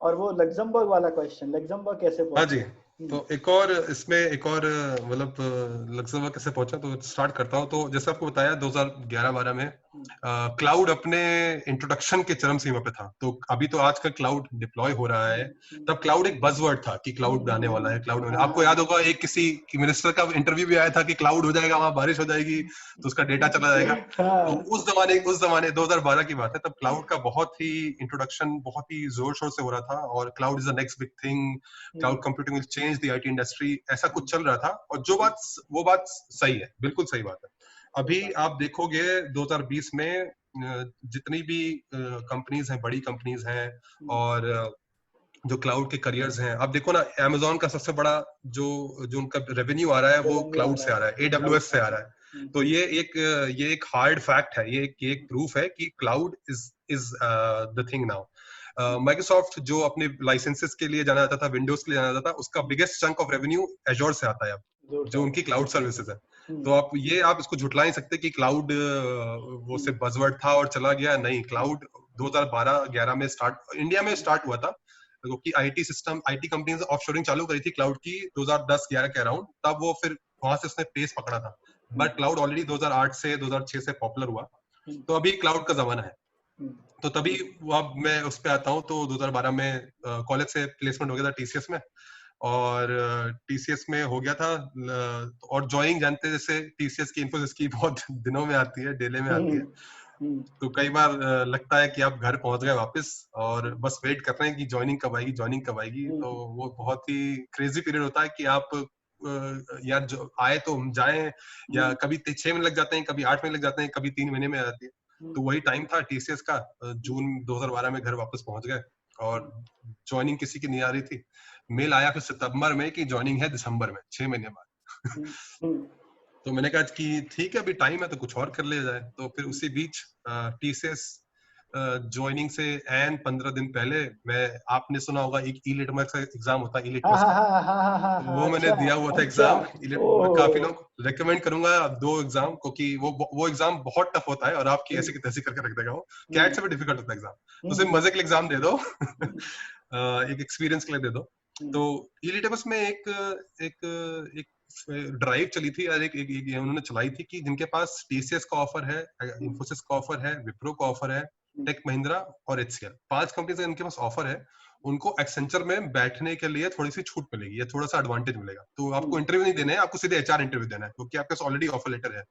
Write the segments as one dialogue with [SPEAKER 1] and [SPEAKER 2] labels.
[SPEAKER 1] और वो लग्जमबर्ग वाला क्वेश्चन, लग्जमबर्ग कैसे
[SPEAKER 2] हाँ जी,
[SPEAKER 1] पहुंचे?
[SPEAKER 2] तो एक और मतलब लग्जमबर्ग कैसे पहुंचा, तो स्टार्ट करता हूँ। तो जैसे आपको बताया 2011-12 में क्लाउड अपने इंट्रोडक्शन के चरम सीमा पे था। तो अभी तो आज का क्लाउड डिप्लॉय हो रहा है, तब क्लाउड एक बज़वर्ड था कि क्लाउड आने वाला है, क्लाउड आने। आपको याद होगा एक किसी मिनिस्टर का इंटरव्यू भी आया था कि क्लाउड हो जाएगा, वहां बारिश हो जाएगी तो उसका डेटा चला जाएगा। तो उस जमाने 2012 की बात है, तब क्लाउड का बहुत ही इंट्रोडक्शन बहुत ही जोर शोर से हो रहा था, और cloud is the next big thing, cloud computing will change the IT industry, ऐसा कुछ चल रहा था। और वो बात सही है, बिल्कुल सही बात है। अभी आप देखोगे 2020 में जितनी भी कंपनीज हैं, बड़ी कंपनीज हैं, और जो क्लाउड के करियर्स हैं, आप देखो ना, Amazon का सबसे बड़ा जो उनका रेवेन्यू आ रहा है वो क्लाउड से आ रहा है, AWS से आ रहा है। तो ये एक हार्ड फैक्ट है, ये एक प्रूफ है कि cloud is the thing now. Microsoft जो अपने लाइसेंसेस के लिए जाना जाता था, विंडोज के लिए जाना जाता था, उसका बिगेस्ट चंक ऑफ रेवेन्यू एजोर से आता है अब, जो उनकी क्लाउड सर्विसेज है। तो आप इसको झुटला नहीं सकते कि क्लाउड वो सिर्फ बज़वर्ड था और चला गया। नहीं, क्लाउड 2012-11 में इंडिया में स्टार्ट हुआ था, क्योंकि आईटी कंपनीज ऑफशोरिंग चालू करी थी क्लाउड की 2010-11 के अराउंड, तब वो फिर वहां से उसने पेस पकड़ा था। बट क्लाउड ऑलरेडी 2008 से 2006 से पॉपुलर हुआ, तो अभी क्लाउड का जमाना है। तो तभी अब मैं उस पे आता हूँ। तो 2012 में कॉलेज से प्लेसमेंट हो गया था TCS में, और TCS में हो गया था। और ज्वाइनिंग जानते हैं, जैसे TCS की, इन्फोसिस की बहुत दिनों में आती है, डिले में आती है। तो कई बार लगता है कि आप घर पहुंच गए वापस, और बस वेट कर रहे हैं कि ज्वाइनिंग कब आएगी। तो वो बहुत ही क्रेजी पीरियड होता है कि आप यार जो आए तो हम जाएं, या कभी 6 महीने लग जाते हैं, कभी 8 महीने लग जाते हैं, कभी 3 महीने में आ जाती है। तो वही टाइम था TCS का। जून 2012 में घर वापस पहुंच गए, और ज्वाइनिंग किसी की नहीं आ रही थी। मेल आया फिर सितंबर में कि ज्वाइनिंग है दिसंबर में, 6 महीने बाद। तो मैंने कहा कि ठीक है, अभी टाइम है तो कुछ और कर लिया जाए। तो फिर उसी बीच TCS ज्वाइनिंग से 15 दिन पहले आपने सुना होगा एक ई-लिटमस का एग्जाम होता है, ई-लिटमस का, वो मैंने दिया हुआ था एग्जाम। काफी लोग रेकमेंड करूंगा 2 एग्जाम, क्योंकि वो एग्जाम बहुत टफ होता है, और आपकी ऐसी की तैसी करके रख देगा वो। कैट से भी डिफिकल्ट होता है एग्जाम, तो सिर्फ मजे के लिए एग्जाम दे दो, एक एक्सपीरियंस के लिए दे दो। तो ई-लिटमस में एक ड्राइव चली थी, और उन्होंने चलाई थी कि जिनके पास TCS का ऑफर है, इन्फोसिस का ऑफर है, विप्रो का ऑफर है, टेक महिंद्रा और HCL, 5 कंपनी का इनके पास ऑफर है, उनको एक्सेंचर में बैठने के लिए थोड़ी सी छूट मिलेगी, या थोड़ा सा एडवांटेज मिलेगा। तो आपको इंटरव्यू नहीं देना है, आपको सीधे HR इंटरव्यू देना है, क्योंकि आपके पास ऑलरेडी ऑफर लेटर है।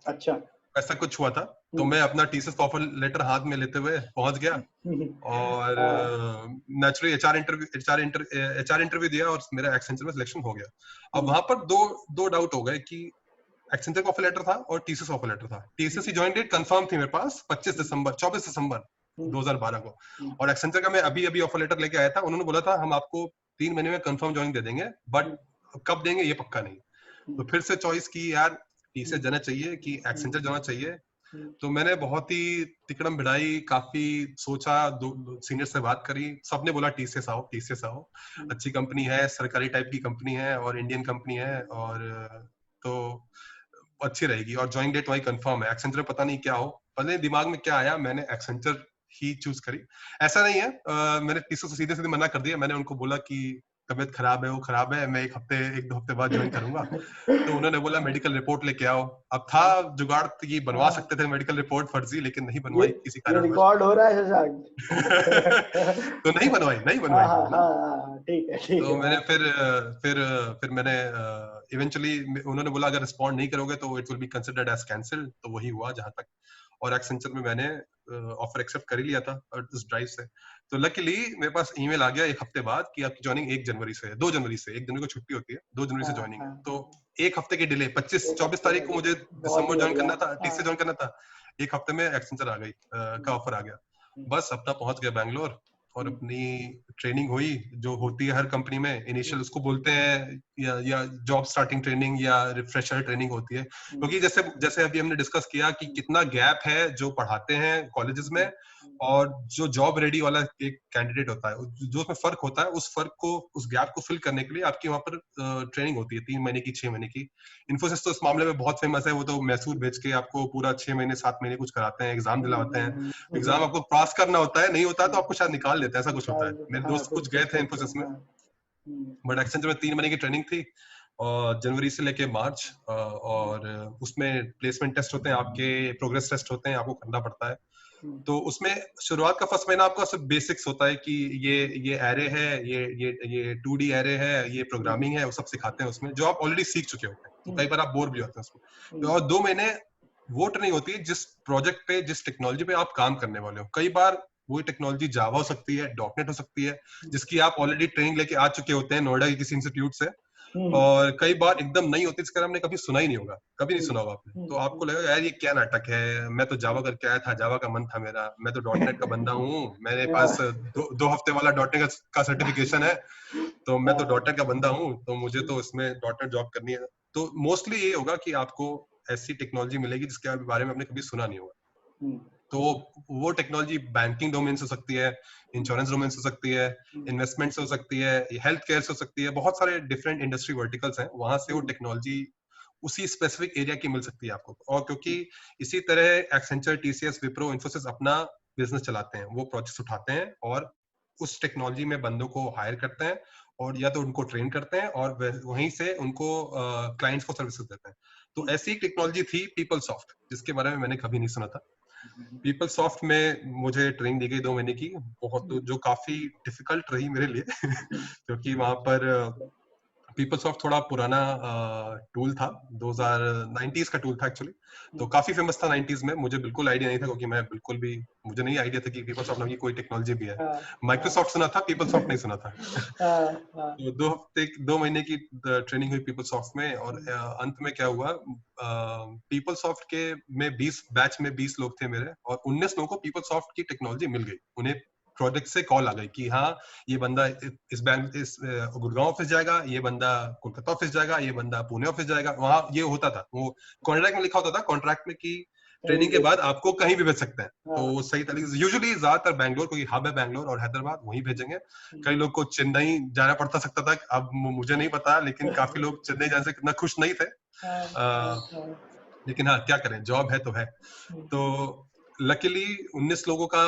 [SPEAKER 1] अच्छा,
[SPEAKER 2] ऐसा कुछ हुआ था। तो मैं अपना TCS का ऑफर लेटर हाथ में लेते हुए पहुंच गया, और नेचुरली HR इंटरव्यू दिया, और मेरा एक्सेंचर में सिलेक्शन हो गया। अब वहां पर दो डाउट हो गए कि एक्सेंचर का ऑफर लेटर था और TCS का ऑफर लेटर था। TCS की ज्वाइन डेट कंफर्म थी मेरे पास 24 दिसंबर 2012 को, और एक्सेंचर का मैं अभी ऑफर लेटर लेके आया था। उन्होंने बोला था हम आपको 3 महीने में कंफर्म ज्वाइन दे देंगे, बट कब देंगे ये पक्का नहीं। तो फिर से चॉइस की, यार TCS जाना चाहिए कि एक्सेंचर जाना चाहिए। तो मैंने बहुत ही तिकड़म भिड़ाई, काफी सोचा, सीनियर से बात करी, सबने बोला TCS आओ, अच्छी कंपनी है, सरकारी टाइप की कंपनी है, और इंडियन कंपनी है, और तो अच्छी रहेगी, और ज्वाइन डेट वही कंफर्म है। एक्सेंचर पता नहीं क्या हो, पता नहीं दिमाग में क्या आया, मैंने एक्सेंचर ही चूज करी। ऐसा नहीं है, मैंने TCS को सीधे मना कर दिया। मैंने उनको बोला कि तबीयत खराब है, वो खराब है, मैं 1-2 हफ्ते बाद ज्वाइन करूंगा। तो उन्होंने बोला मेडिकल रिपोर्ट लेके आओ। अब था जुगाड़ कि बनवा सकते थे मेडिकल रिपोर्ट फर्जी, लेकिन नहीं बनवाई किसी कारण।
[SPEAKER 1] रिकॉर्ड हो रहा है शशांक।
[SPEAKER 2] तो नहीं बनवाई।
[SPEAKER 1] ठीक है।
[SPEAKER 2] तो मैंने फिर मैंने इवेंचुअली, उन्होंने बोला अगर रिस्पॉन्ड नहीं करोगे तो it will be considered as cancelled. तो वही हुआ जहां तक, और एक्सेंचर में मैंने ऑफर एक्सेप्ट कर ही लिया था इस ड्राइव से। तो लकीली मेरे पास ईमेल आ गया 1 हफ्ते बाद कि आपकी ज्वाइनिंग 1 जनवरी से है, 2 जनवरी से, 1 जनवरी को छुट्टी होती है, 2 जनवरी से ज्वाइनिंग है। तो 1 हफ्ते की डिले, 24 तारीख को मुझे दिसंबर ज्वाइन करना था, TCS ज्वाइन करना था, 1 हफ्ते में एक्सेंचर आ गई का ऑफर आ गया। बस अपना पहुंच गया बैंगलोर, और अपनी ट्रेनिंग हुई जो होती है हर कंपनी में, इनिशियल उसको बोलते हैं, या जॉब स्टार्टिंग ट्रेनिंग या रिफ्रेशर ट्रेनिंग होती है। क्योंकि जैसे अभी हमने डिस्कस किया कि कितना गैप है जो पढ़ाते हैं कॉलेजेस में और जो जॉब रेडी वाला एक कैंडिडेट होता है, जो उसमें फर्क होता है, उस फर्क को, उस गैप को फिल करने के लिए आपकी वहां पर ट्रेनिंग होती है 3 महीने की, 6 महीने की। इन्फोसिस तो इस मामले में बहुत फेमस है, वो तो मैसूर भेज के आपको पूरा 6 महीने 7 महीने कुछ कराते हैं, एग्जाम दिलवाते हैं, एग्जाम आपको पास करना होता है, नहीं होता है तो आपको शायद निकाल लेते हैं, ऐसा कुछ होता है। मेरे
[SPEAKER 1] हाँ,
[SPEAKER 2] दोस्त कुछ गए थे इन्फोसिस में, बट एक्सेंचर में 3 महीने की ट्रेनिंग थी, और जनवरी से लेके मार्च, और उसमें प्लेसमेंट टेस्ट होते हैं आपके, प्रोग्रेस टेस्ट होते हैं, आपको करना पड़ता है। तो उसमें शुरुआत का फर्स्ट महीना आपका सब बेसिक्स होता है कि ये एरे है, ये 2D एरे है, ये प्रोग्रामिंग है, वो सब सिखाते हैं उसमें, जो आप ऑलरेडी सीख चुके होते हैं, तो कई बार आप बोर भी होते हैं उसमें। और 2 महीने वो ट्रेनिंग होती है जिस प्रोजेक्ट पे, जिस टेक्नोलॉजी पे आप काम करने वाले हो। कई बार वही टेक्नोलॉजी जावा हो सकती है, डॉटनेट हो सकती है, जिसकी आप ऑलरेडी ट्रेनिंग लेके आ चुके होते हैं नोएडा के किसी इंस्टीट्यूट से, और कई बार एकदम नहीं होती, जिसका हमने कभी सुना ही नहीं होगा, कभी नहीं सुना होगा आपने, तो आपको लगेगा यार ये क्या नाटक है, मैं तो जावा करके आया था, जावा का मन था मेरा, मैं तो डॉटनेट का बंदा हूँ, मेरे पास 2 हफ्ते वाला डॉटनेट का सर्टिफिकेशन है, तो मैं तो डॉटनेट का बंदा हूँ, तो मुझे तो इसमें डॉटनेट जॉब करनी है। तो मोस्टली ये होगा कि आपको ऐसी टेक्नोलॉजी मिलेगी जिसके बारे में आपने कभी सुना नहीं होगा। तो वो टेक्नोलॉजी बैंकिंग डोमेन से हो सकती है, इंश्योरेंस डोमेन से हो सकती है, इन्वेस्टमेंट से हो सकती है, हेल्थ केयर से हो सकती है, बहुत सारे डिफरेंट इंडस्ट्री वर्टिकल्स हैं, वहां से वो टेक्नोलॉजी उसी स्पेसिफिक एरिया की मिल सकती है आपको। और क्योंकि इसी तरह एक्सेंचर, टीसीएस, विप्रो, इन्फोसिस अपना बिजनेस चलाते हैं, वो प्रोजेक्ट्स उठाते हैं और उस टेक्नोलॉजी में बंदों को हायर करते हैं, और या तो उनको ट्रेन करते हैं और वहीं से उनको क्लाइंट्स को सर्विसेज देते हैं। तो ऐसी एक टेक्नोलॉजी थी पीपल सॉफ्ट, जिसके बारे में मैंने कभी नहीं सुना था। पीपल सॉफ्ट में मुझे ट्रेनिंग दी गई 2 महीने की, बहुत, जो काफी डिफिकल्ट रही मेरे लिए क्योंकि वहां पर पीपल सॉफ्ट थोड़ा पुराना टूल था, 2090s का टूल था एक्चुअली, तो काफी फेमस था 90s में। मुझे बिल्कुल आइडिया नहीं था, क्योंकि मैं बिल्कुल भी, मुझे नहीं आइडिया था कि पीपल सॉफ्ट नाम की कोई टेक्नोलॉजी भी है। माइक्रोसॉफ्ट सुना था, पीपल सॉफ्ट नहीं सुना था। तो 2 महीने की ट्रेनिंग हुई पीपल सॉफ्ट में, और अंत में क्या हुआ, पीपल सॉफ्ट के में 20 बैच में 20 लोग थे मेरे, और 19 लोगों को पीपल सॉफ्ट की टेक्नोलॉजी मिल गई। उन्हें प्रोजेक्ट से कॉल आ गई कि हाँ, ये बंदा इस गुड़गांव ऑफिस जाएगा, ये बंदा कोलकाता ऑफिस जाएगा, ये बंदा पुणे ऑफिस जाएगा। वहां ये होता था, वो कॉन्ट्रैक्ट में लिखा होता था, कॉन्ट्रैक्ट में कि ट्रेनिंग के बाद आपको कहीं भी भेज सकते हैं। तो सही तरीके से, यूजुअली ज्यादातर बैंगलोर, क्योंकि हब है बैंगलोर और हैदराबाद, वहीं भेजेंगे। कई लोग को चेन्नई जाना पड़ता सकता था, अब मुझे नहीं पता, लेकिन काफी लोग चेन्नई जाने से कितना खुश नहीं थे। लेकिन हाँ, क्या करें, जॉब है तो है। तो लकीली 19 लोगों का,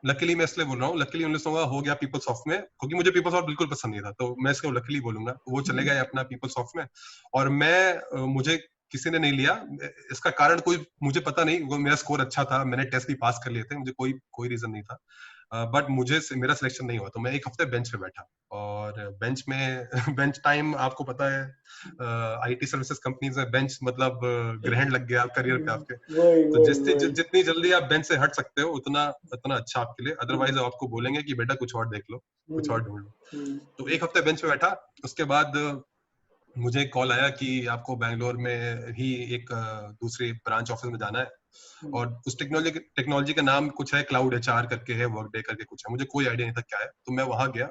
[SPEAKER 2] लकीली मैं इसलिए बोल रहा हूँ, लकीली 19 लोगों का हो गया पीपल सॉफ्ट में, क्योंकि मुझे पीपल सॉफ्ट बिल्कुल पसंद नहीं था, तो मैं इसको लकीली बोलूंगा। वो चले गए अपना पीपल सॉफ्ट में, और मुझे किसी ने नहीं लिया। इसका कारण कोई मुझे पता नहीं, वो मेरा स्कोर अच्छा था, मैंने टेस्ट भी पास कर लिए थे, मुझे कोई रीजन नहीं था, बट मेरा सिलेक्शन नहीं हुआ। तो मैं 1 हफ्ते बेंच पे बैठा, और बेंच में बेंच टाइम आपको पता है, आईटी सर्विसेज कंपनीज में बेंच मतलब ग्रहण लग गया करियर पे आपके। तो जितनी जल्दी आप बेंच से हट सकते हो, उतना उतना अच्छा आपके लिए, अदरवाइज आपको बोलेंगे कि बेटा कुछ और देख लो, कुछ और ढूंढ लो। तो 1 हफ्ते बेंच पे बैठा, उसके बाद मुझे कॉल आया कि आपको बैंगलोर में ही एक दूसरी ब्रांच ऑफिस में जाना है, और उस टेक्नोलॉजी का नाम कुछ है, क्लाउड एचआर करके है, वर्कडे करके कुछ है, मुझे कोई आइडिया नहीं था क्या है। तो मैं वहां गया,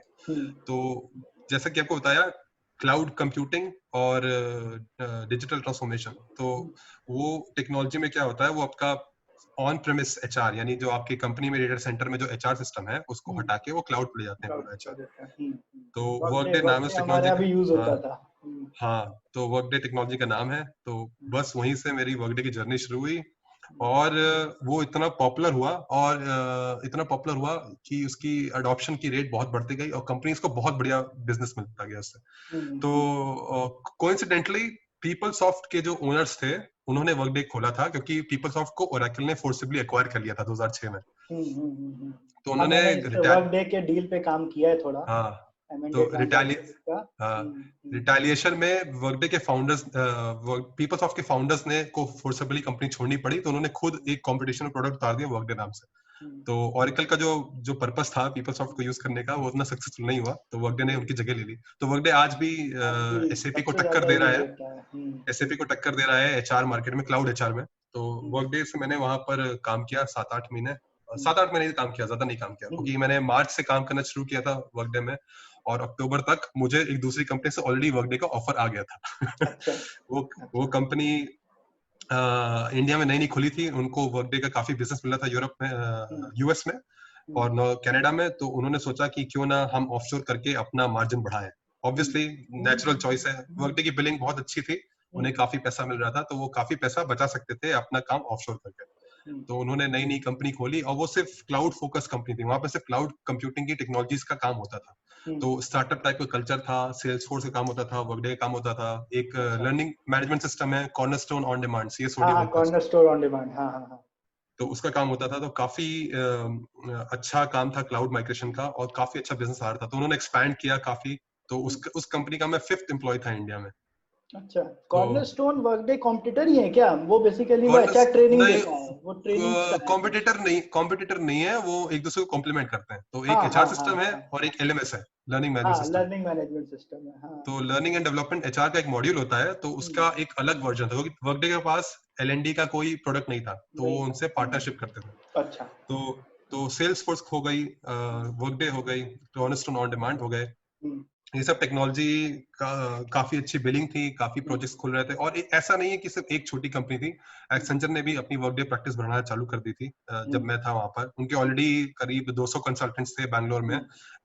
[SPEAKER 2] तो जैसा कि आपको बताया, क्लाउड कंप्यूटिंग और डिजिटल ट्रांसफॉर्मेशन, तो वो टेक्नोलॉजी में क्या होता है, वो आपका ऑन प्रेमिस एचआर, यानी जो आपकी कंपनी में डेटा सेंटर में जो एचआर सिस्टम है, उसको हटा के वो क्लाउड पे ले जाते हैं पूरा एचआर। तो वर्कडे नाम है उस टेक्नोलॉजी का।
[SPEAKER 1] भी यूज होता था।
[SPEAKER 2] हाँ, तो वर्कडे टेक्नोलॉजी का नाम है। तो बस वहीं से मेरी वर्कडे की जर्नी शुरू हुई, और वो इतना पॉपुलर हुआ, और इतना पॉपुलर हुआ कि उसकी अडॉप्शन की रेट बहुत बढ़ती गई, और कंपनीज को बहुत बढ़िया बिजनेस मिलता गया उससे। तो कोइंसिडेंटली पीपल सॉफ्ट के जो ओनर्स थे, उन्होंने वर्कडे खोला था, क्योंकि पीपल सॉफ्ट को ओरेकल ने फोर्सिबली एक्वायर कर लिया था 2006 में। तो उन्होंने
[SPEAKER 1] वर्कडे के डील पे काम किया है थोड़ा।
[SPEAKER 2] हाँ,
[SPEAKER 1] M&A
[SPEAKER 2] तो
[SPEAKER 1] transactions का।
[SPEAKER 2] रिटेलिएशन में वर्कडे के फाउंडर्स, पीपल सॉफ्ट के फाउंडर्स ने को फोर्सिबली कंपनी छोड़नी पड़ी, तो उन्होंने खुद एक कॉम्पिटिशन प्रोडक्ट उतार दिया वर्कडे नाम से। तो ओरेकल का जो पर्पस था पीपल सॉफ्ट को यूज करने का, वो उतना सक्सेसफुल नहीं हुआ, तो वर्कडे ने उनकी जगह ले ली। तो वर्कडे आज भी एसएपी को टक्कर दे रहा है, एसएपी को टक्कर दे रहा है एचआर मार्केट में, क्लाउड एचआर में। तो वर्कडे से मैंने वहां पर काम किया 7-8 महीने, 7-8 महीने काम किया, ज्यादा नहीं काम किया, क्योंकि मैंने मार्च से काम करना शुरू किया था वर्कडे में, और अक्टूबर तक मुझे एक दूसरी कंपनी से ऑलरेडी वर्कडे का ऑफर आ गया था। वो कंपनी इंडिया में नई खुली थी, उनको वर्कडे का काफी बिजनेस मिला था यूरोप में, यूएस में, और कनाडा में, तो उन्होंने सोचा कि क्यों ना हम ऑफशोर करके अपना मार्जिन बढ़ाएं। ऑब्वियसली नेचुरल चॉइस है, वर्कडे की बिलिंग बहुत अच्छी थी, उन्हें काफी पैसा मिल रहा था, तो वो काफी पैसा बचा सकते थे अपना काम ऑफशोर करके। तो उन्होंने नई नई कंपनी खोली और वो सिर्फ क्लाउड फोकस कंपनी थी, वहां पे सिर्फ क्लाउड कंप्यूटिंग की टेक्नोलॉजीज का काम होता था। तो स्टार्टअप टाइप का कल्चर था, सेल्सफोर्स का काम होता था, वर्कडे का काम होता था, एक लर्निंग मैनेजमेंट सिस्टम है कॉर्नरस्टोन ऑन डिमांड, सीएसओडी
[SPEAKER 1] हाँ,
[SPEAKER 2] बोलते हैं उसको।
[SPEAKER 1] कॉर्नरस्टोन ऑन डिमांड, हाँ हाँ हाँ।
[SPEAKER 2] तो उसका काम होता था, तो काफी अच्छा काम था क्लाउड माइग्रेशन का और काफी अच्छा बिजनेस आ रहा था, तो उन्होंने एक्सपैंड किया काफी। तो उस कंपनी का मैं 5th एम्प्लॉय था इंडिया में।
[SPEAKER 1] अच्छा,
[SPEAKER 2] तो
[SPEAKER 1] कॉर्नरस्टोन वर्कडे कॉम्पिटिटर ही है क्या? वो बेसिकली वो
[SPEAKER 2] कॉर्नर्स
[SPEAKER 1] एचआर ट्रेनिंग
[SPEAKER 2] नहीं,
[SPEAKER 1] देता है, वो ट्रेनिंग्स का है वो।
[SPEAKER 2] कॉम्पिटिटर नहीं है वो, एक दूसरे को कॉम्प्लीमेंट करते हैं। तो एक
[SPEAKER 1] हाँ
[SPEAKER 2] एचआर
[SPEAKER 1] हाँ हाँ
[SPEAKER 2] सिस्टम है
[SPEAKER 1] हाँ
[SPEAKER 2] और एक एलएमएस है, लर्निंग मैनेजमेंट
[SPEAKER 1] हाँ,
[SPEAKER 2] सिस्टम।
[SPEAKER 1] लर्निंग मैनेजमेंट सिस्टम है, हाँ।
[SPEAKER 2] तो लर्निंग एंड डेवलपमेंट एचआर का एक मॉड्यूल होता है, तो उसका एक अलग वर्जन था, क्योंकि वर्कडे के पास एलएनडी का कोई प्रोडक्ट नहीं था, तो वो
[SPEAKER 1] नहीं था।
[SPEAKER 2] उनसे पार्टनरशिप करते थे।
[SPEAKER 1] अच्छा।
[SPEAKER 2] तो सेल्स फोर्स हो गई, वर्कडे हो गई, कॉर्नरस्टोन ऑन डिमांड हो गए,
[SPEAKER 1] हम्म,
[SPEAKER 2] ये सब टेक्नोलॉजी का काफी अच्छी बिलिंग थी, काफी प्रोजेक्ट्स खुल रहे थे। और ऐसा नहीं है कि सिर्फ एक छोटी कंपनी थी, एक्सेंचर ने भी अपनी वर्कडे प्रैक्टिस बढ़ाना चालू कर दी थी जब मैं था वहां पर। उनके ऑलरेडी करीब 200 कंसल्टेंट्स थे बैंगलोर में,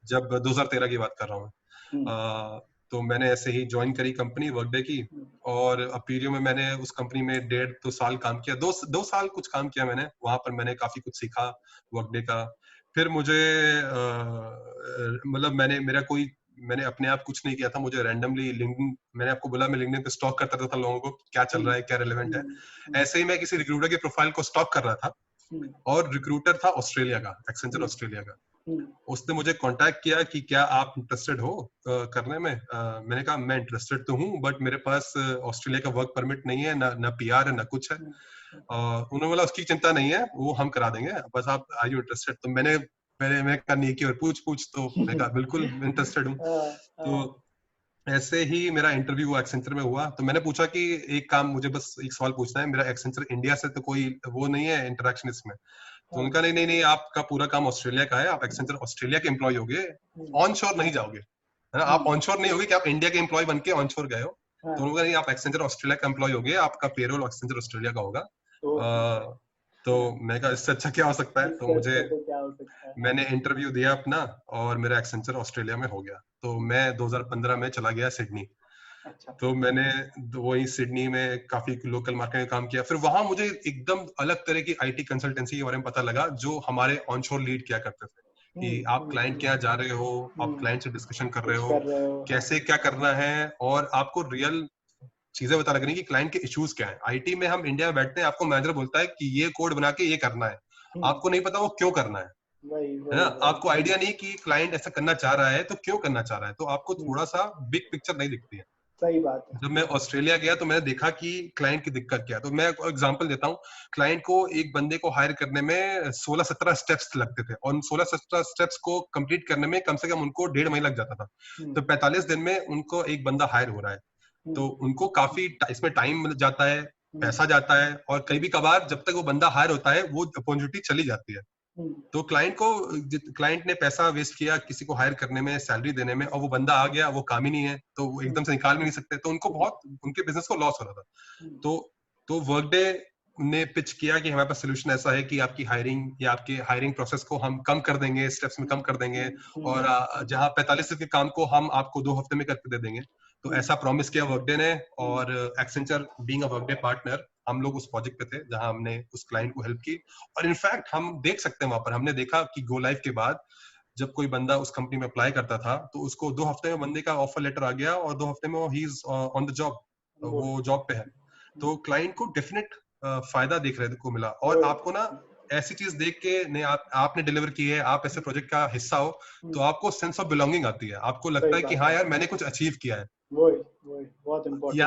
[SPEAKER 2] जब 2013 की बात कर रहा हूँ मैं। तो मैंने ऐसे ही ज्वाइन करी कंपनी वर्कडे की, और अपीरियो में मैंने उस कंपनी में 1.5-2 साल काम किया, दो साल कुछ काम किया मैंने वहां पर। मैंने काफी कुछ सीखा वर्कडे का। फिर मुझे मतलब मैंने अपने आप कुछ नहीं किया था, मुझे रैंडमली लिंक्डइन, मैंने आपको बोला मैं लिंक्डइन पे स्टॉक करता रहता था लोगों को, क्या चल रहा है, क्या रेलेवेंट है। ऐसे ही मैं किसी रिक्रूटर के प्रोफाइल को स्टॉक कर रहा था, और रिक्रूटर था ऑस्ट्रेलिया का, एक्सेंचर ऑस्ट्रेलिया का। उसने मुझे कांटेक्ट किया कि क्या आप इंटरेस्टेड हो करने में। मैंने कहा मैं इंटरेस्टेड तो हूँ, बट मेरे पास ऑस्ट्रेलिया का वर्क परमिट नहीं है, ना पीआर है, ना कुछ है। उन्होंने बोला उसकी चिंता नहीं है, वो हम करा देंगे, बस आप आर यू इंटरेस्टेड। तो मैंने कहा नहीं की और पूछ, तो मैं कहा बिल्कुल इंटरेस्टेड हूँ। तो ऐसे ही मेरा इंटरव्यू हुआ, एक्सेंचर में हुआ। तो मैंने पूछा कि एक काम, मुझे बस एक सवाल पूछना है, मेरा एक्सेंचर इंडिया से तो कोई वो नहीं है इंटरेक्शन इसमें। तो उनका नहीं, आपका पूरा काम ऑस्ट्रेलिया का है, आप एक्सेंचर ऑस्ट्रेलिया के एम्प्लॉय होगे, ऑन शोर नहीं जाओगे, है ना। आप ऑन शोर नहीं होगे कि आप इंडिया के एम्प्लॉय बन के ऑन शोर गए हो। तो उनका नहीं, आप एक्सेंचर ऑस्ट्रेलिया का एम्प्लॉय होगे, आपका पेरोल एक्सेंचर ऑस्ट्रेलिया का होगा। तो मैं कहा इससे अच्छा क्या हो सकता है। तो
[SPEAKER 1] इससे अच्छा तो क्या हो सकता है।
[SPEAKER 2] मैंने इंटरव्यू दिया अपना, और मेरा एक्सेंचर ऑस्ट्रेलिया में हो गया। तो मैं 2015 में चला गया सिडनी।
[SPEAKER 1] अच्छा।
[SPEAKER 2] तो मैंने वही सिडनी में काफी लोकल मार्केट में काम किया। फिर वहां मुझे एकदम अलग तरह की आईटी कंसल्टेंसी के बारे में पता लगा, जो हमारे ऑनशोर लीड किया करते थे, कि आप क्लाइंट के यहाँ जा रहे हो, आप क्लाइंट से डिस्कशन कर रहे
[SPEAKER 1] कुछ
[SPEAKER 2] हो,
[SPEAKER 1] कर रहे हो,
[SPEAKER 2] कैसे क्या करना है, और आपको रियल चीजें पता लग रही कि क्लाइंट के इश्यूज क्या है। आईटी में हम इंडिया में बैठते हैं, आपको मैनेजर बोलता है कि ये कोड बना के ये करना है, आपको नहीं पता वो क्यों करना
[SPEAKER 1] वही
[SPEAKER 2] है ना।
[SPEAKER 1] वही वही।
[SPEAKER 2] आपको आइडिया नहीं कि क्लाइंट ऐसा करना चाह रहा है तो क्यों करना चाह रहा है, तो आपको थोड़ा सा बिग पिक्चर नहीं दिखती है।
[SPEAKER 1] सही बात है।
[SPEAKER 2] जब मैं ऑस्ट्रेलिया गया तो मैंने देखा कि क्लाइंट की दिक्कत क्या है। तो मैं एग्जांपल देता हूँ, क्लाइंट को एक बंदे को हायर करने में 16-17 स्टेप्स लगते थे, और उन 16-17 स्टेप्स को कंप्लीट करने में कम से कम उनको 1.5 महीना लग जाता था। तो 45 दिन में उनको एक बंदा हायर हो रहा है, तो उनको काफी इसमें टाइम जाता है, पैसा जाता है, और कई भी कभार जब तक वो बंदा हायर होता है वो अपॉर्चुनिटी चली जाती है। तो क्लाइंट ने पैसा वेस्ट किया किसी को हायर करने में, सैलरी देने में, और वो बंदा आ गया, वो काम ही नहीं है, तो वो एकदम से निकाल भी नहीं सकते, तो उनको बहुत, उनके बिजनेस को लॉस हो रहा था। तो वर्कडे ने पिच किया कि हमारे पास सोल्यूशन ऐसा है कि आपकी हायरिंग या आपके हायरिंग प्रोसेस को हम कम कर देंगे, स्टेप्स में कम कर देंगे, और जहां 45 दिन के काम को हम आपको 2 हफ्ते में करके दे देंगे। तो ऐसा प्रॉमिस किया वर्कडे ने, और Accenture being a Workday partner, हम लोग उस प्रोजेक्ट पे थे जहां हमने उस क्लाइंट को हेल्प की। और इनफैक्ट हम देख सकते हैं वहां पर, हमने देखा कि गो लाइव के बाद जब कोई बंदा उस कंपनी में अप्लाई करता था, तो उसको 2 हफ्ते में बंदे का ऑफर लेटर आ गया, और 2 हफ्ते में he is on the job, वो जॉब पे है। तो क्लाइंट को डेफिनेट फायदा देख रहे को मिला। और आपको ना ऐसी चीज देख के, नहीं आपने डिलीवर की है, आप ऐसे प्रोजेक्ट का हिस्सा हो, तो आपको सेंस ऑफ बिलोंगिंग आती है, आपको लगता है कि हाँ यार मैंने कुछ अचीव किया है।
[SPEAKER 1] वही वही बहुत इम्पोर्टेंट है।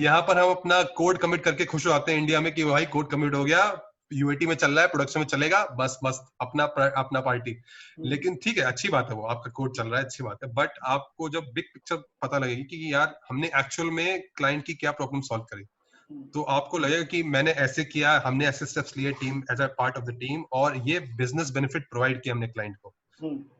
[SPEAKER 2] यहाँ पर हम अपना कोड कमिट करके खुश हो जाते हैं इंडिया में, कि भाई कोड कमिट हो गया, यूएटी में चल रहा है, प्रोडक्शन में चलेगा, बस बस अपना पार्टी। लेकिन ठीक है, अच्छी बात है, वो आपका कोड चल रहा है, अच्छी बात है, बट आपको जब बिग पिक्चर पता लगेगी कि यार हमने एक्चुअल में क्लाइंट की क्या प्रॉब्लम सॉल्व करी, तो आपको लगेगा कि मैंने ऐसे किया, हमने ऐसे स्टेप्स लिए team as a part of the team, और ये बिजनेस बेनिफिट प्रोवाइड किया हमने क्लाइंट को,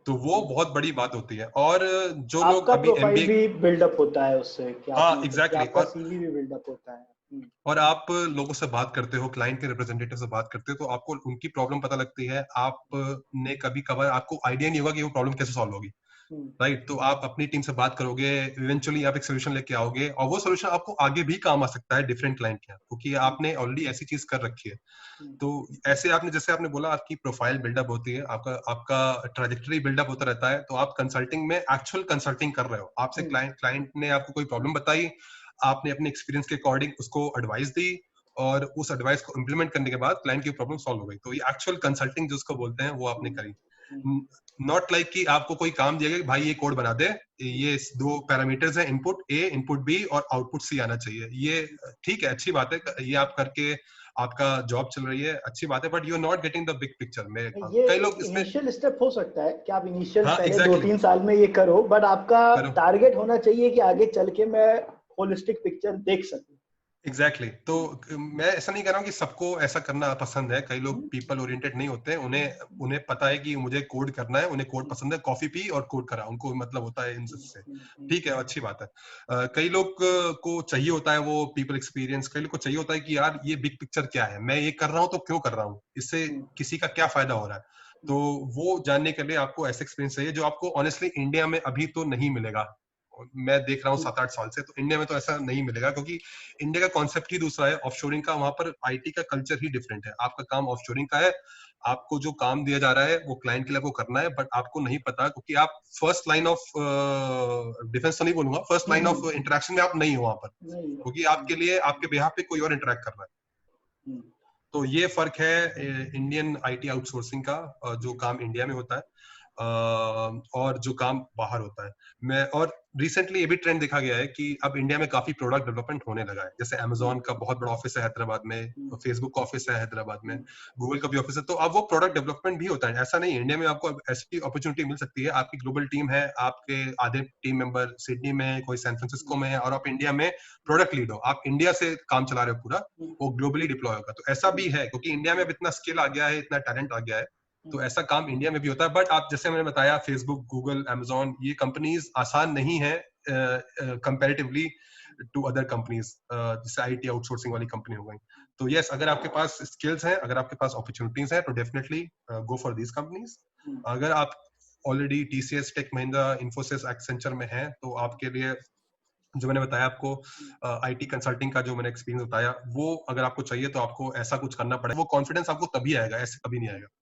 [SPEAKER 2] तो वो बहुत बड़ी बात होती है। और जो लोग
[SPEAKER 1] आपका
[SPEAKER 2] अभी
[SPEAKER 1] प्रोफाइल
[SPEAKER 2] एमबीए,
[SPEAKER 1] भी बिल्डअप होता है उससे, कि
[SPEAKER 2] हाँ
[SPEAKER 1] आपने कि
[SPEAKER 2] एग्जैक्टली
[SPEAKER 1] आपका
[SPEAKER 2] और
[SPEAKER 1] सीवी भी बिल्डअप होता है। हम्म,
[SPEAKER 2] और आप लोगों से बात करते हो, क्लाइंट के रिप्रेजेंटेटिव से बात करते हो, तो आपको उनकी प्रॉब्लम पता लगती है। आपने कभी कभार आपको आइडिया नहीं होगा कि वो प्रॉब्लम कैसे सॉल्व होगी,
[SPEAKER 1] हम्म,
[SPEAKER 2] राइट? तो आप अपनी टीम से बात करोगे, इवेंचुअली आप एक सोल्यूशन लेके आओगे, और वो सोल्यूशन आपको आगे भी काम आ सकता है डिफरेंट क्लाइंट के यहाँ, क्योंकि
[SPEAKER 1] हम्म,
[SPEAKER 2] आपने ऑलरेडी ऐसी चीज कर रखी है।
[SPEAKER 1] हम्म,
[SPEAKER 2] तो ऐसे आपने, जैसे आपने बोला, आपकी प्रोफाइल बिल्डअप होती है, आपका आपका ट्रेजेक्टरी बिल्डअप होता रहता है, तो आप कंसल्टिंग में एक्चुअल कंसल्टिंग कर रहे हो। आपसे
[SPEAKER 1] हम्म,
[SPEAKER 2] क्लाइंट क्लाइंट ने आपको कोई प्रॉब्लम बताई, आपने अपने एक्सपीरियंस के अकॉर्डिंग उसको एडवाइस दी, और उस एडवाइस को इम्प्लीमेंट करने के बाद क्लाइंट की प्रॉब्लम सॉल्व हो गई। तो ये एक्चुअल कंसल्टिंग जिसको बोलते हैं, वो आपने
[SPEAKER 1] हम्म,
[SPEAKER 2] करी।
[SPEAKER 1] हम्म,
[SPEAKER 2] नॉट लाइक कि आपको कोई काम दिया गया कि भाई ये कोड बना दे,
[SPEAKER 1] हम्म,
[SPEAKER 2] ये दो पैरामीटर्स हैं, इनपुट ए, इनपुट बी और आउटपुट सी आना चाहिए। ये ठीक है, अच्छी बात है, ये आप करके आपका जॉब चल रही है, अच्छी बात है, but you are not getting the big picture. मेरे ख्याल
[SPEAKER 1] ये
[SPEAKER 2] कई
[SPEAKER 1] एक
[SPEAKER 2] लोग इसमें,
[SPEAKER 1] इनिशियल स्टेप हो सकता है कि आप इनिशियल
[SPEAKER 2] हाँ
[SPEAKER 1] पहले दो
[SPEAKER 2] एग्जैक्टली
[SPEAKER 1] तीन साल में ये करो, बट आपका
[SPEAKER 2] करो,
[SPEAKER 1] टारगेट होना चाहिए कि आगे चल के मैं होलिस्टिक पिक्चर देख सकूं।
[SPEAKER 2] एग्जैक्टली तो
[SPEAKER 1] हम्म,
[SPEAKER 2] मैं ऐसा नहीं कह रहा हूँ कि सबको ऐसा करना पसंद है। कई लोग
[SPEAKER 1] हम्म,
[SPEAKER 2] पीपल ओरिएंटेड नहीं होते, उन्हें
[SPEAKER 1] हम्म,
[SPEAKER 2] उन्हें पता है कि मुझे कोड करना है, उन्हें कोड
[SPEAKER 1] हम्म,
[SPEAKER 2] पसंद है, कॉफी पी और कोड करा, उनको मतलब होता है इन से।
[SPEAKER 1] हम्म,
[SPEAKER 2] ठीक है, अच्छी बात है। कई लोग को चाहिए होता है वो पीपल एक्सपीरियंस, कई लोग को चाहिए होता है कि यार ये बिग पिक्चर क्या है, मैं ये कर रहा हूँ तो क्यों कर रहा हूँ, इससे
[SPEAKER 1] हम्म,
[SPEAKER 2] किसी का क्या फायदा हो रहा है। तो
[SPEAKER 1] हम्म,
[SPEAKER 2] वो जानने के लिए आपको ऐसा एक्सपीरियंस चाहिए जो आपको ऑनेस्टली इंडिया में अभी तो नहीं मिलेगा। मैं देख रहा हूँ
[SPEAKER 1] हम्म,
[SPEAKER 2] 7-8 साल से, तो इंडिया में तो ऐसा नहीं मिलेगा, क्योंकि इंडिया का कॉन्सेप्ट ही दूसरा है ऑफशोरिंग का। वहां पर आईटी का कल्चर ही डिफरेंट है। आपका काम ऑफशोरिंग का है, आपको जो काम दिया जा रहा है वो क्लाइंट के लिए आपको करना है, बट आपको नहीं पता, क्योंकि आप फर्स्ट लाइन ऑफ डिफेंस तो नहीं बोलूंगा, फर्स्ट लाइन ऑफ इंटरेक्शन में आप नहीं हो वहां पर,
[SPEAKER 1] नहीं है।
[SPEAKER 2] क्योंकि आपके लिए आपके बिहाफ पे कोई और इंटरेक्ट कर रहा है।
[SPEAKER 1] हम्म,
[SPEAKER 2] तो ये फर्क है इंडियन आईटी आउटसोर्सिंग का, जो काम इंडिया में होता है और जो काम बाहर होता है। मैं और रिसेंटली ये भी ट्रेंड देखा गया है कि अब इंडिया में काफी प्रोडक्ट डेवलपमेंट होने लगा है। जैसे
[SPEAKER 1] हम्म,
[SPEAKER 2] अमेजोन का बहुत बड़ा ऑफिस है हैदराबाद में,
[SPEAKER 1] हम्म,
[SPEAKER 2] फेसबुक का ऑफिस है हैदराबाद में,
[SPEAKER 1] हम्म,
[SPEAKER 2] गूगल का भी ऑफिस है, तो अब वो प्रोडक्ट डेवलपमेंट भी होता है। ऐसा नहीं है, इंडिया में आपको अब ऐसी अपॉर्चुनिटी मिल सकती है, आपकी ग्लोबल टीम है, आपके आधे टीम मेंबर सिडनी में है, कोई सैन फ्रांसिस्को
[SPEAKER 1] हम्म,
[SPEAKER 2] में है, और आप इंडिया में प्रोडक्ट लीड हो, आप इंडिया से काम चला रहे हो पूरा,
[SPEAKER 1] हम्म,
[SPEAKER 2] वो ग्लोबली डिप्लॉय होगा। तो ऐसा भी है, क्योंकि इंडिया में अब इतना स्किल आ गया है, इतना टैलेंट आ गया है, तो ऐसा काम इंडिया में भी होता है। बट आप जैसे मैंने बताया, फेसबुक, गूगल, अमेजोन, ये कंपनीज आसान नहीं है कंपैरेटिवली टू अदर कंपनीज, जैसे आईटी आउटसोर्सिंग वाली कंपनी हो गई। तो यस, अगर आपके पास स्किल्स हैं, अगर आपके पास अपॉर्चुनिटीज हैं, तो definitely go for these companies.
[SPEAKER 1] Hmm,
[SPEAKER 2] अगर आप already TCS, Tech Mahindra, Infosys, Accenture में हैं, तो आपके लिए जो मैंने बताया आपको, आईटी कंसल्टिंग का जो मैंने एक्सपीरियंस बताया, वो अगर आपको चाहिए तो आपको ऐसा कुछ करना पड़ेगा। वो कॉन्फिडेंस आपको तभी आएगा, ऐसे कभी नहीं
[SPEAKER 1] हम्म।
[SPEAKER 2] आएगा।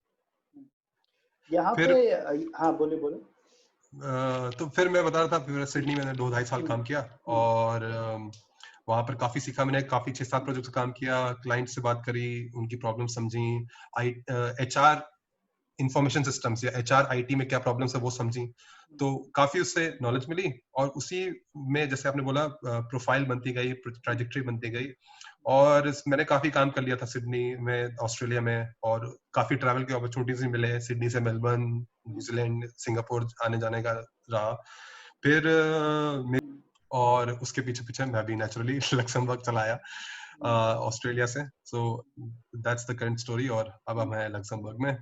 [SPEAKER 1] यहाँ पे
[SPEAKER 2] फिर
[SPEAKER 1] हाँ, बोले बोले।
[SPEAKER 2] तो फिर मैं बता रहा था, फिर सिडनी में मैंने 2-2.5 साल
[SPEAKER 1] हम्म,
[SPEAKER 2] काम किया,
[SPEAKER 1] हम्म,
[SPEAKER 2] और वहां पर काफी सीखा मैंने, काफी 6-7 प्रोजेक्ट काम किया, क्लाइंट से बात करी, उनकी प्रॉब्लम समझी, आई एचआर इंफॉर्मेशन सिस्टम्स या एचआर आईटी में क्या प्रॉब्लम्स है वो समझी, तो काफी उससे नॉलेज मिली। और उसी में, जैसे आपने बोला, प्रोफाइल बनती गई, ट्राजेक्टरी बनती गई, और मैंने काफी काम कर लिया था सिडनी में, ऑस्ट्रेलिया में, और काफी ट्रैवल के अपॉर्चुनिटीज भी मिले, सिडनी से मेलबर्न, न्यूजीलैंड, सिंगापुर आने जाने का रहा। फिर और उसके पीछे पीछे मैं भी नेचुरली लक्समबर्ग चला आया ऑस्ट्रेलिया से। So that's the current story, और अब हम हैं लक्समबर्ग में।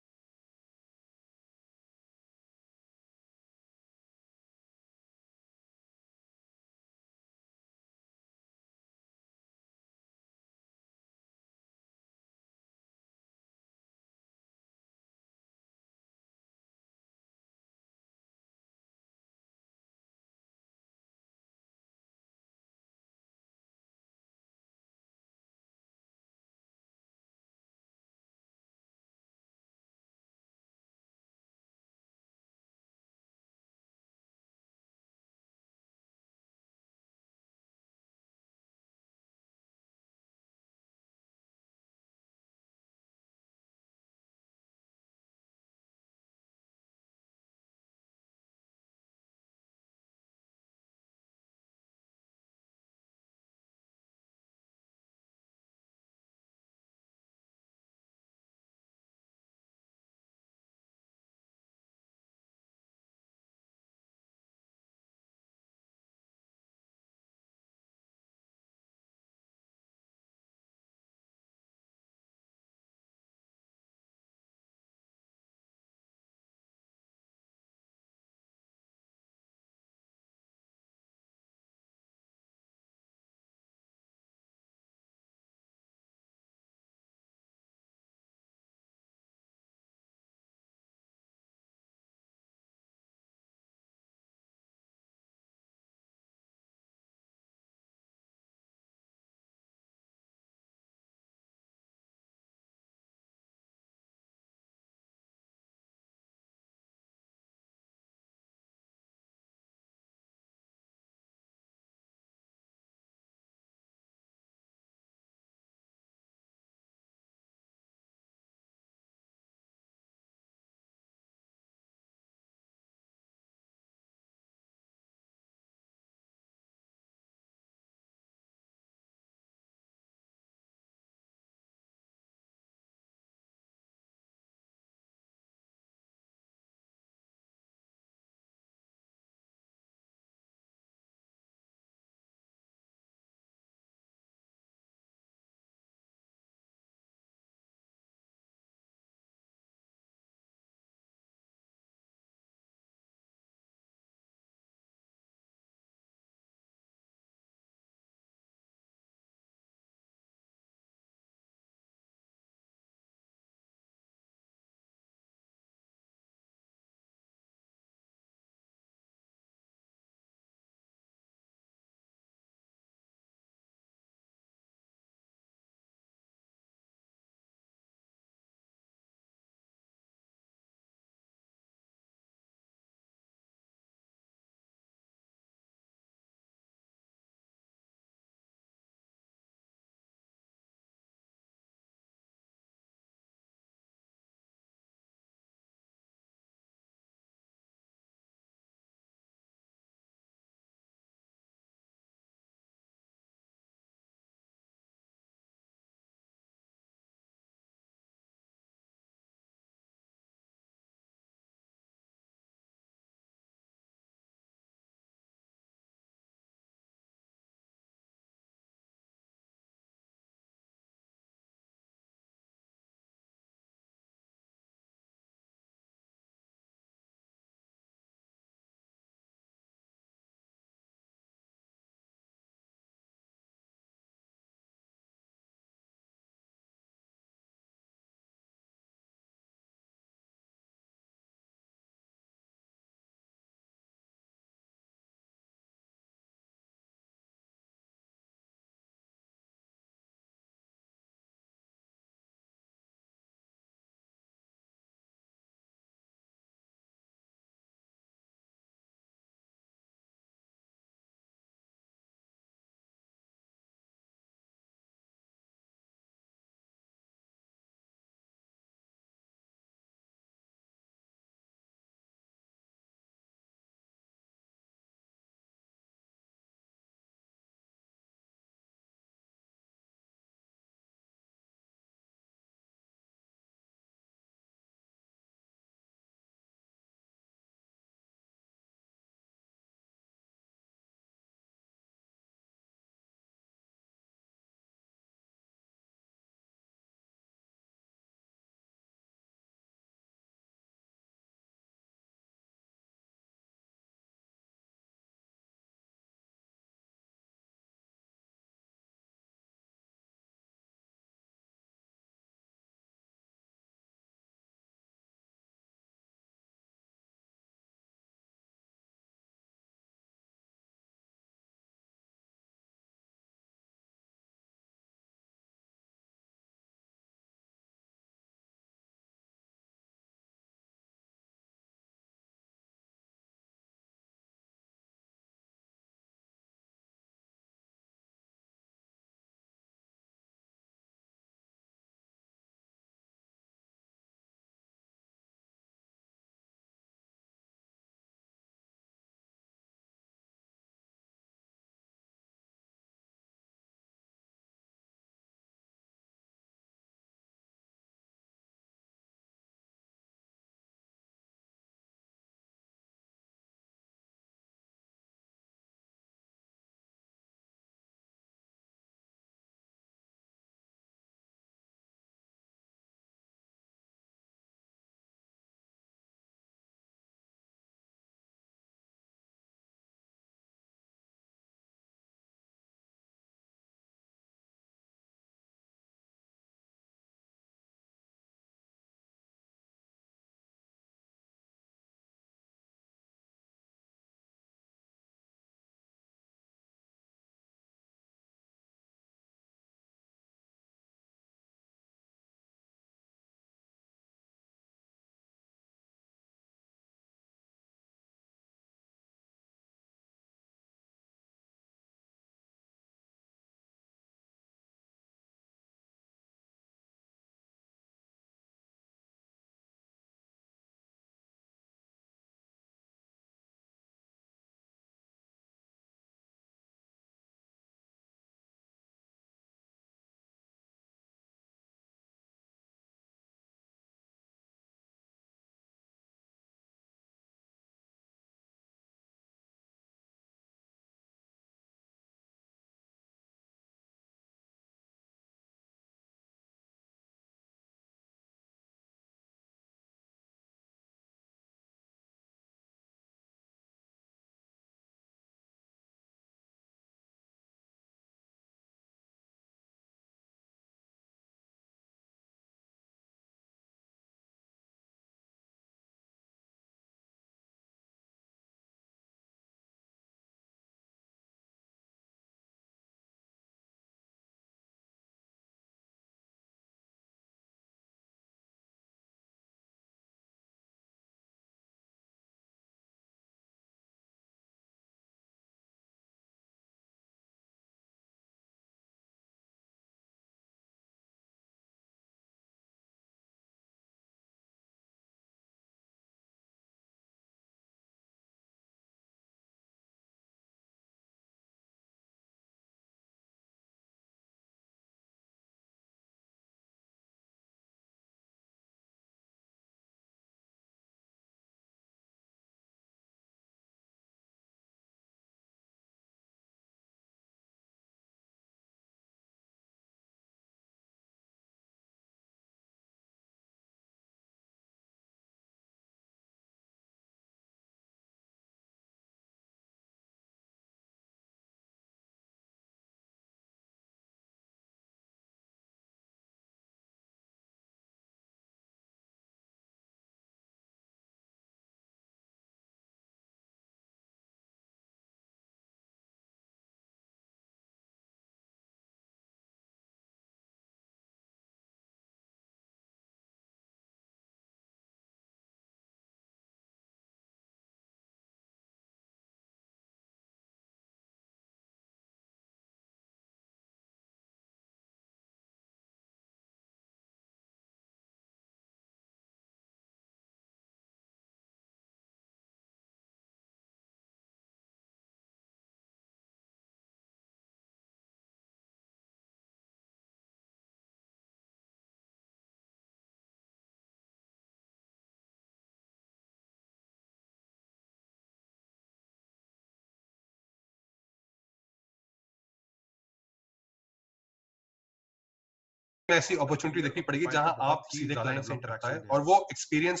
[SPEAKER 2] में ऐसी अपॉर्चुनिटी देखनी पड़ेगी जहां आप सीधे क्लाइंट से इंटरेक्ट आए और वो एक्सपीरियंस